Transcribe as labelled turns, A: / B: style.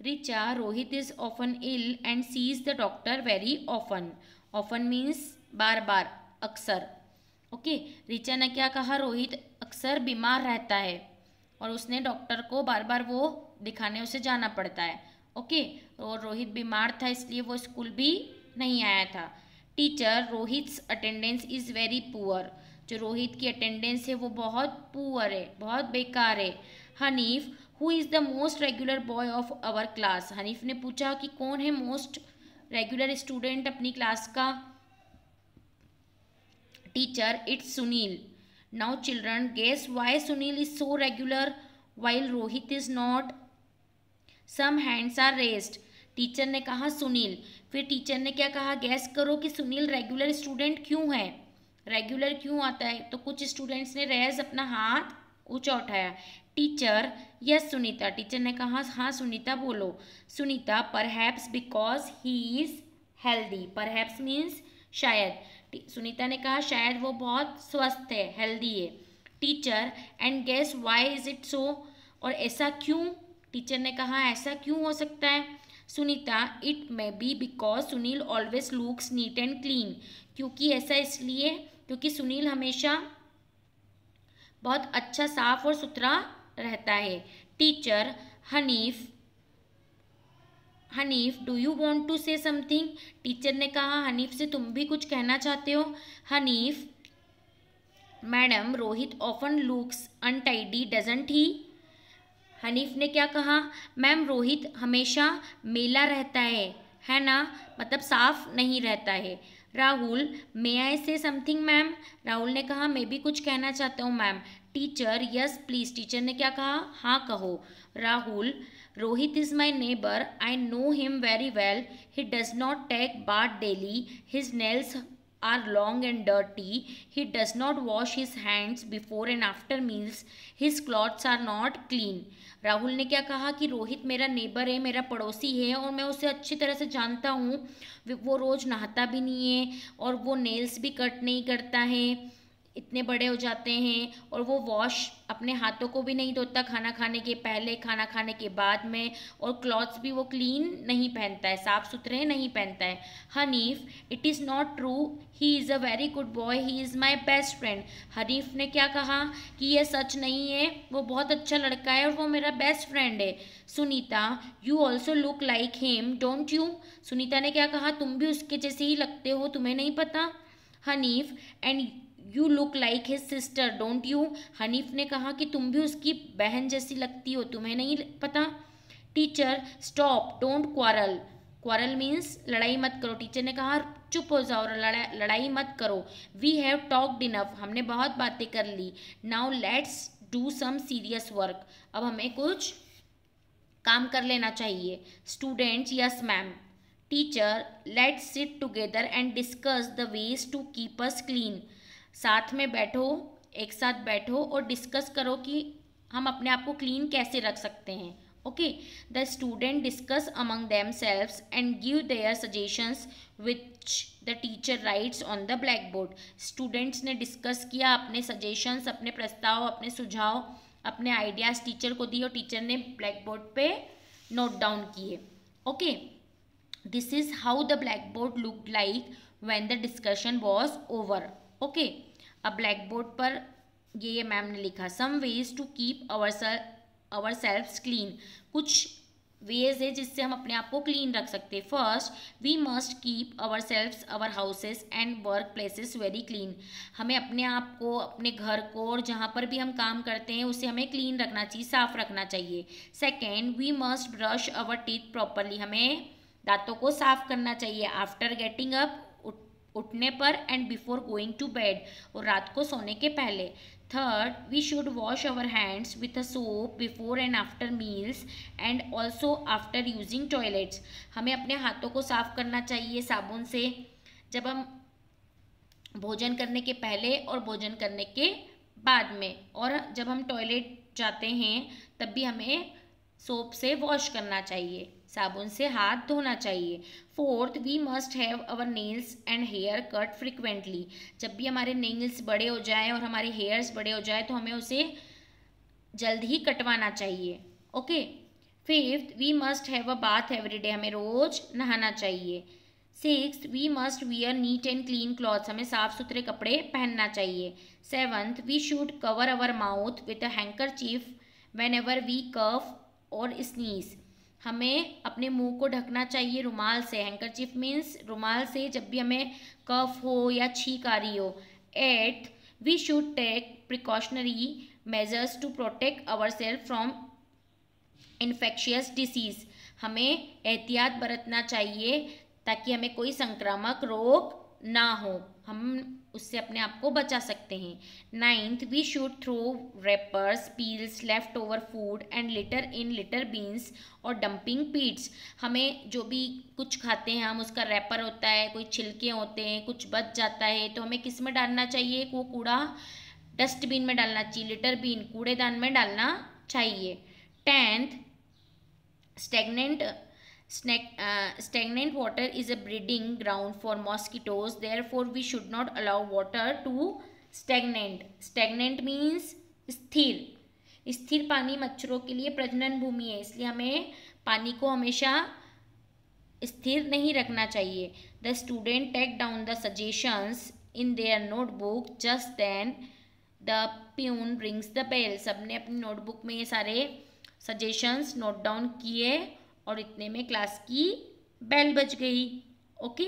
A: Richa, Rohit is often ill and sees the doctor very often. Often means बार बार, अक्सर. Okay, Richa ने क्या कहा, रोहित अक्सर बीमार रहता है और उसने डॉक्टर को बार बार वो दिखाने उसे जाना पड़ता है. ओके, और रोहित बीमार था इसलिए वो स्कूल भी नहीं आया था. Teacher, Rohit's attendance is very poor. जो रोहित की अटेंडेंस है वो बहुत पुअर है, बहुत बेकार है. Hanif, who is the most regular boy of our class. Hanif ने पूछा कि कौन है मोस्ट रेगुलर स्टूडेंट अपनी क्लास का. Teacher, it's Sunil. Now children, guess why Sunil is so regular while Rohit is not. Some hands are raised. Teacher ने कहा सुनील. फिर टीचर ने क्या कहा, गैस करो कि सुनील रेगुलर स्टूडेंट क्यों है, रेगुलर क्यों आता है. तो कुछ स्टूडेंट्स ने रेज अपना हाथ ऊंचा उठाया. Teacher, yes Sunita. टीचर ने कहा हाँ सुनीता बोलो. Sunita, perhaps because he is healthy. Perhaps means शायद. सुनीता ने कहा शायद वो बहुत स्वस्थ है, हेल्दी है. Teacher, and guess why is it so. और ऐसा क्यों. टीचर ने कहा ऐसा क्यों हो सकता है. Sunita, it may be because Sunil always looks NEET and clean. क्योंकि ऐसा इसलिए क्योंकि सुनील हमेशा बहुत अच्छा साफ और सुथरा रहता है. Teacher, Hanif, Hanif do you want to say something. Teacher ने कहा हनीफ से तुम भी कुछ कहना चाहते हो. Hanif, madam Rohit often looks untidy doesn't ही. हनीफ ने क्या कहा, मैम रोहित हमेशा मेला रहता है ना, मतलब साफ नहीं रहता है. राहुल, मे आई से समथिंग मैम. राहुल ने कहा मैं भी कुछ कहना चाहता हूँ ma'am. Teacher, yes please. Teacher ने क्या कहा, हाँ कहो. Rahul, Rohit is my neighbour. I know him very well. He does not take bath daily. His nails are long and dirty. He does not wash his hands before and after meals. His clothes are not clean. Rahul ने क्या कहा कि रोहित मेरा neighbour है, मेरा पड़ोसी है और मैं उसे अच्छी तरह से जानता हूँ. वो रोज़ नहाता भी नहीं है और वो नेल्स भी कट नहीं करता है, इतने बड़े हो जाते हैं. और वो वॉश अपने हाथों को भी नहीं धोता खाना खाने के पहले, खाना खाने के बाद में. और क्लॉथ्स भी वो क्लीन नहीं पहनता है, साफ़ सुथरे नहीं पहनता है. Hanif, it is not true. He is a very good boy. He is my best friend. Hanif ने क्या कहा कि यह सच नहीं है, वो बहुत अच्छा लड़का है और वो मेरा बेस्ट फ्रेंड है. Sunita, you also look like him don't you. Sunita ने क्या कहा, तुम भी उसके जैसे ही लगते हो, तुम्हें नहीं पता. Hanif, and you look like his sister don't you. Hanif ने कहा कि तुम भी उसकी बहन जैसी लगती हो, तुम्हें नहीं पता. Teacher, stop don't quarrel. Quarrel means लड़ाई मत करो. टीचर ने कहा चुप हो जाओ, लड़ाई मत करो. We have talked enough. हमने बहुत बातें कर ली. Now let's do some serious work. अब हमें कुछ काम कर लेना चाहिए. Students, yes ma'am. Teacher, let's sit together and discuss the ways to keep us clean. साथ में बैठो, एक साथ बैठो और डिस्कस करो कि हम अपने आप को क्लीन कैसे रख सकते हैं. Okay, the student discuss among them selves and give their suggestions which the teacher rights on the black board. Students ने डिस्कस किया, अपने सजेशंस, अपने प्रस्ताव, अपने सुझाव, अपने आइडियाज़ टीचर को दिए और टीचर ने ब्लैक बोर्ड पे नोट डाउन किए. Okay, this is how the black board looked like when the discussion was over. Okay, अब ब्लैक बोर्ड पर ये मैम ने लिखा some ways to keep our selves clean. कुछ वेज है जिससे हम अपने आप को क्लीन रख सकते हैं. First, we must keep our selves, our houses and work places very clean. हमें अपने आप को, अपने घर को और जहाँ पर भी हम काम करते हैं उसे हमें क्लीन रखना चाहिए, साफ रखना चाहिए. Second, we must brush our teeth properly. हमें दांतों को साफ करना चाहिए. आफ्टर गेटिंग अप, उठने पर, and before going to bed, और रात को सोने के पहले. Third, we should wash our hands with a soap before and after meals and also after using toilets. हमें अपने हाथों को साफ करना चाहिए साबुन से, जब हम भोजन करने के पहले और भोजन करने के बाद में, और जब हम टॉयलेट जाते हैं तब भी हमें सोप से वॉश करना चाहिए, साबुन से हाथ धोना चाहिए. Fourth, we must have our nails and hair cut frequently. जब भी हमारे नेल्स बड़े हो जाएं और हमारे हेयर्स बड़े हो जाए तो हमें उसे जल्द ही कटवाना चाहिए. Okay. 5th, we must have a bath every day, हमें रोज नहाना चाहिए। 6th, we must wear neat and clean clothes, हमें साफ सुथरे कपड़े पहनना चाहिए। 7th, we should cover our mouth with a handkerchief whenever we cough और स्नीज, हमें अपने मुंह को ढकना चाहिए रुमाल से। हैंकरचीफ मीन्स रुमाल से जब भी हमें कफ हो या छींक आ रही हो। 8th, we should take precautionary measures to protect our self from infectious disease, हमें एहतियात बरतना चाहिए ताकि हमें कोई संक्रामक रोग ना हो, हम उससे अपने आप को बचा सकते हैं। 9th, we should throw wrappers peels left over food and litter in litter bins और डंपिंग पीट्स, हमें जो भी कुछ खाते हैं हम उसका रैपर होता है, कोई छिलके होते हैं, कुछ बच जाता है तो हमें किस में डालना चाहिए, वो कूड़ा डस्टबिन में डालना चाहिए, लिटर बीन कूड़ेदान में डालना चाहिए। 10th, stagnant water is a breeding ground for mosquitoes, therefore we should not allow water to stagnant means स्थिर पानी मच्छरों के लिए प्रजनन भूमि है, इसलिए हमें पानी को हमेशा स्थिर नहीं रखना चाहिए। The student take down the suggestions in their notebook just then the peon rings the bell, सबने अपनी नोटबुक में ये सारे सजेशंस नोट डाउन किए और इतने में क्लास की बेल बज गई। ओके।